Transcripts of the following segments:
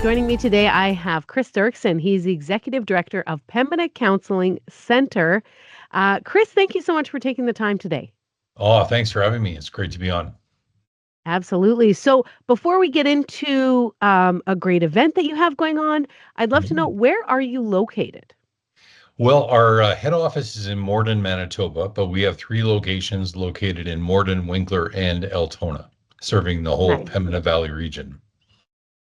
Joining me today, I have Chris Derksen. He's the Executive Director of Pembina Counselling Centre. Chris, thank you so much for taking the time today. Oh, thanks for having me. It's great to be on. Absolutely. So, before we get into a great event that you have going on, I'd love to know, Mhm. where are you located? Well, our head office is in Morden, Manitoba, but we have three locations located in Morden, Winkler, and Altona, serving the whole Nice. Pembina Valley region.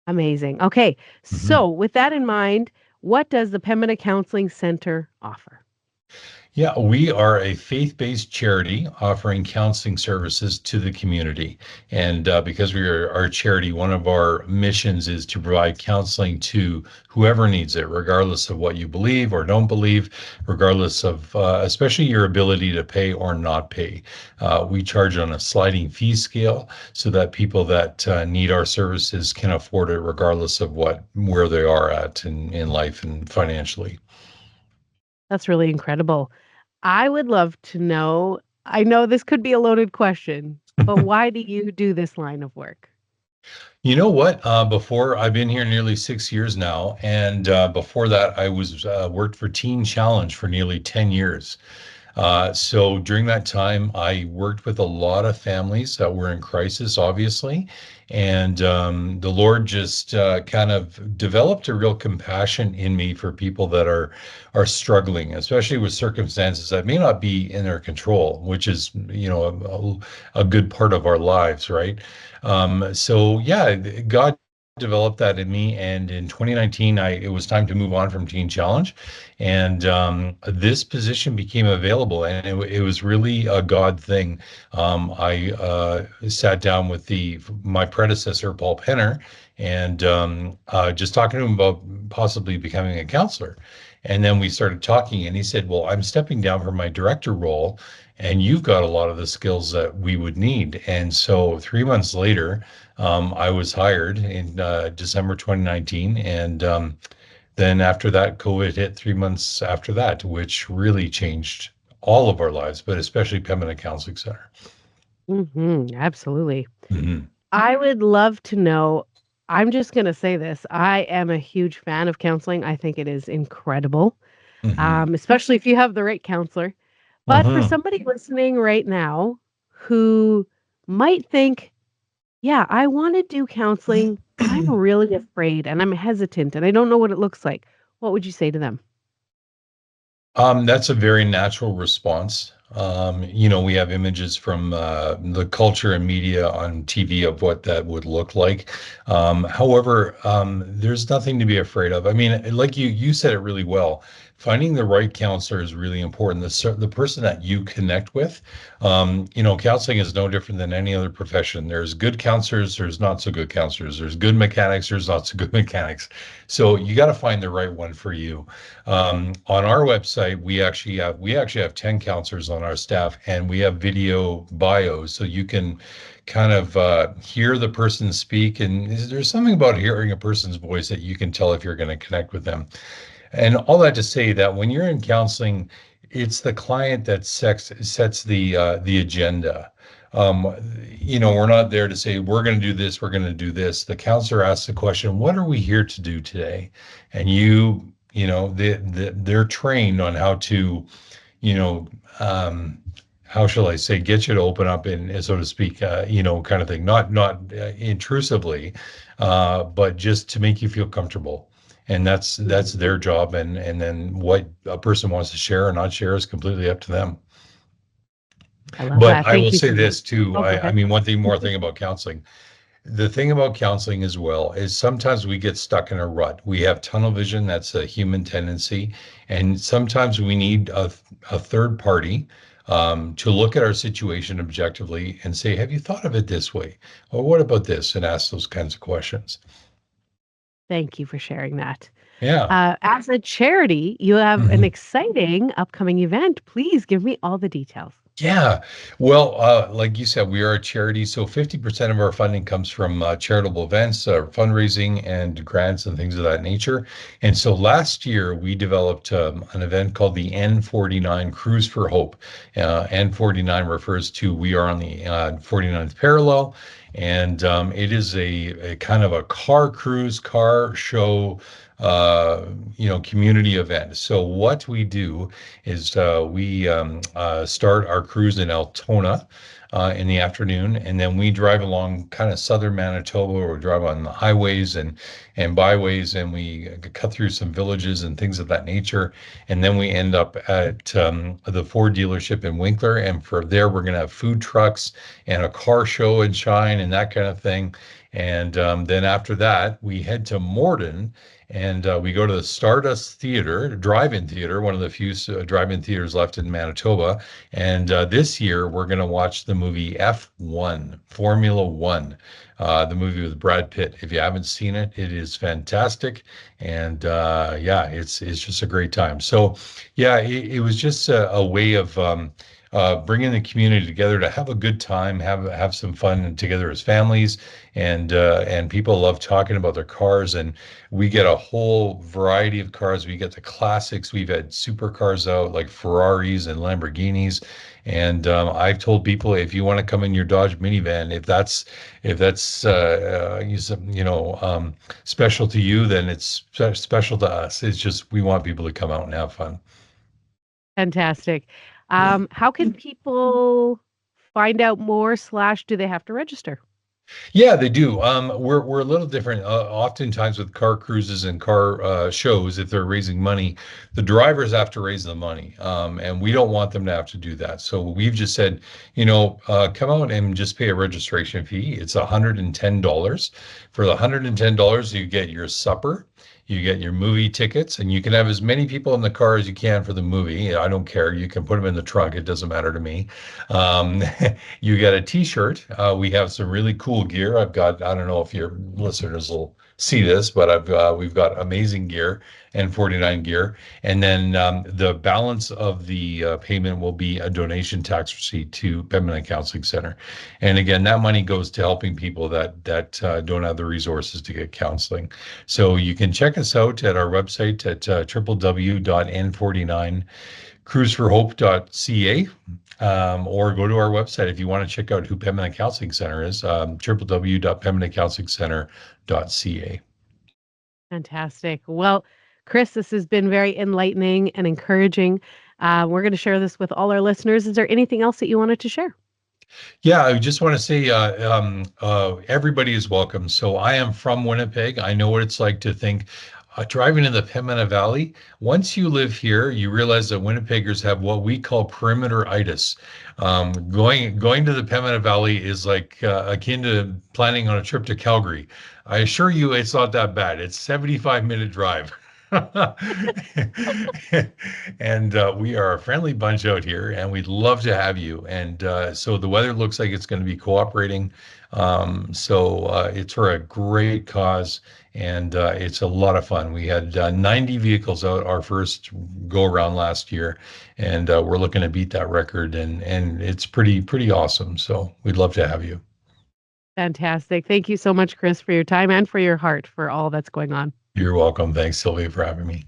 Amazing. Okay. Mhm. So, with that in mind, what does the Pembina Counselling Centre offer? Yeah, we are a faith-based charity offering counseling services to the community. And because we are a charity, one of our missions is to provide counseling to whoever needs it, regardless of what you believe or don't believe, regardless of especially your ability to pay or not pay. We charge on a sliding fee scale so that people that need our services can afford it, regardless of where they are at in life and financially. That's really incredible. I would love to know, I know this could be a loaded question, but why do you do this line of work? You know what? Before I've been here nearly 6 years now, and before that, I was worked for Teen Challenge for nearly 10 years. So during that time, I worked with a lot of families that were in crisis, obviously, and the Lord just kind of developed a real compassion in me for people that are struggling, especially with circumstances that may not be in their control, which is, a good part of our lives, right? So yeah, God developed that in me, and in 2019, it was time to move on from Teen Challenge, and this position became available, and it was really a God thing. I sat down with my predecessor, Paul Penner, and just talking to him about possibly becoming a counselor. And then we started talking, and he said, "Well, I'm stepping down from my director role, and you've got a lot of the skills that we would need." And so 3 months later, I was hired in December 2019, and then after that, COVID hit 3 months after that, which really changed all of our lives, but especially Pembina Counseling Center. Absolutely. Hmm. I would love to know. I'm just going to say this. I am a huge fan of counseling. I think it is incredible, Hmm. especially if you have the right counselor. But for Hmm. somebody listening right now who might think, yeah, I want to do counseling, but I'm really afraid and I'm hesitant and I don't know what it looks like, what would you say to them? That's a very natural response. We have images from the culture and media on TV of what that would look like. However, there's nothing to be afraid of. I mean, like you said it really well. Finding the right counselor is really important. The person that you connect with. Counseling is no different than any other profession. There's good counselors, there's not so good counselors. There's good mechanics, there's not so good mechanics. So you got to find the right one for you. On our website, we actually have 10 counselors on our staff, and we have video bios, so you can kind of hear the person speak. And there's something about hearing a person's voice that you can tell if you're going to connect with them. And all that to say that when you're in counseling, it's the client that sets the agenda. Um, we're not there to say we're going to do this, we're going to do this. The counselor asks the question, "What are we here to do today?" And they're trained on how to, you know, um, how shall I say, get you to open up and so to speak, kind of thing. Not intrusively, but just to make you feel comfortable. And that's Mhm. their job, and then what a person wants to share or not share is completely up to them. I love But that. I Thank will you say so much. this too. Oh, go I ahead. mean, one thing more thing about counseling. The thing about counseling as well is sometimes we get stuck in a rut. We have tunnel vision, that's a human tendency. And sometimes we need a third party to look at our situation objectively and say, "Have you thought of it this way? Or what about this?" And ask those kinds of questions. Thank you for sharing that. Yeah. As a charity, you have an Mhm. exciting upcoming event. Please give me all the details. Yeah. Well, like you said, we are a charity, so 50% of our funding comes from charitable events, fundraising, and grants and things of that nature. And so last year we developed an event called the N49 Cruise for Hope. N49 refers to we are on the 49th parallel, and it is a kind of a car cruise, car show, uh, community event. So what we do is we start our cruise in Altona. In the afternoon, and then we drive along kind of southern Manitoba, or we drive on the highways and byways, and we cut through some villages and things of that nature. And then we end up at the Ford dealership in Winkler. And for there, we're going to have food trucks and a car show and shine and that kind of thing. And then after that, we head to Morden, and we go to the Stardust Theater, drive-in theater, one of the few drive-in theaters left in Manitoba. And this year, we're going to watch the movie F1, Formula One, the movie with Brad Pitt. If you haven't seen it, it is fantastic, and yeah, it's just a great time. So, yeah, it was just a way of bringing the community together to have a good time, have some fun together as families, and people love talking about their cars, and we get a whole variety of cars. We get the classics. We've had supercars out like Ferraris and Lamborghinis. And I've told people, if you want to come in your Dodge minivan, if that's special to you, then it's special to us. It's just we want people to come out and have fun. Fantastic. How can people find out more slash do they have to register? Yeah, they do. We're a little different. Oftentimes with car cruises and car shows, if they're raising money, the drivers have to raise the money, and we don't want them to have to do that. So we've just said, come out and just pay a registration fee. It's $110. For the $110, you get your supper. You get your movie tickets, and you can have as many people in the car as you can for the movie. I don't care. You can put them in the trunk. It doesn't matter to me. Um, You get a t-shirt. We have some really cool gear. I don't know if your listeners will see this, but we've got amazing gear and 49 gear. And then the balance of the payment will be a donation tax receipt to Pembina Counselling Centre. And again, that money goes to helping people that don't have the resources to get counseling. So you can check us out at our website at www.n49cruiseforhope.ca, or go to our website if you want to check out who Pembina Counselling Centre is, www.pembinacounselingcentre.ca. Fantastic. Well, Chris, this has been very enlightening and encouraging. We're going to share this with all our listeners. Is there anything else that you wanted to share? Yeah, I just want to say everybody is welcome. So I am from Winnipeg. I know what it's like to think driving in the Pembina Valley. Once you live here, you realize that Winnipeggers have what we call perimeter-itis. Going to the Pembina Valley is like akin to planning on a trip to Calgary. I assure you, it's not that bad. It's 75-minute drive. And we are a friendly bunch out here, and we'd love to have you. And so the weather looks like it's going to be cooperating. So it's for a great cause, and it's a lot of fun. We had 90 vehicles out our first go around last year, and we're looking to beat that record, and it's pretty awesome. So we'd love to have you. Fantastic. Thank you so much, Chris, for your time and for your heart for all that's going on. You're welcome. Thanks, Sylvia, for having me.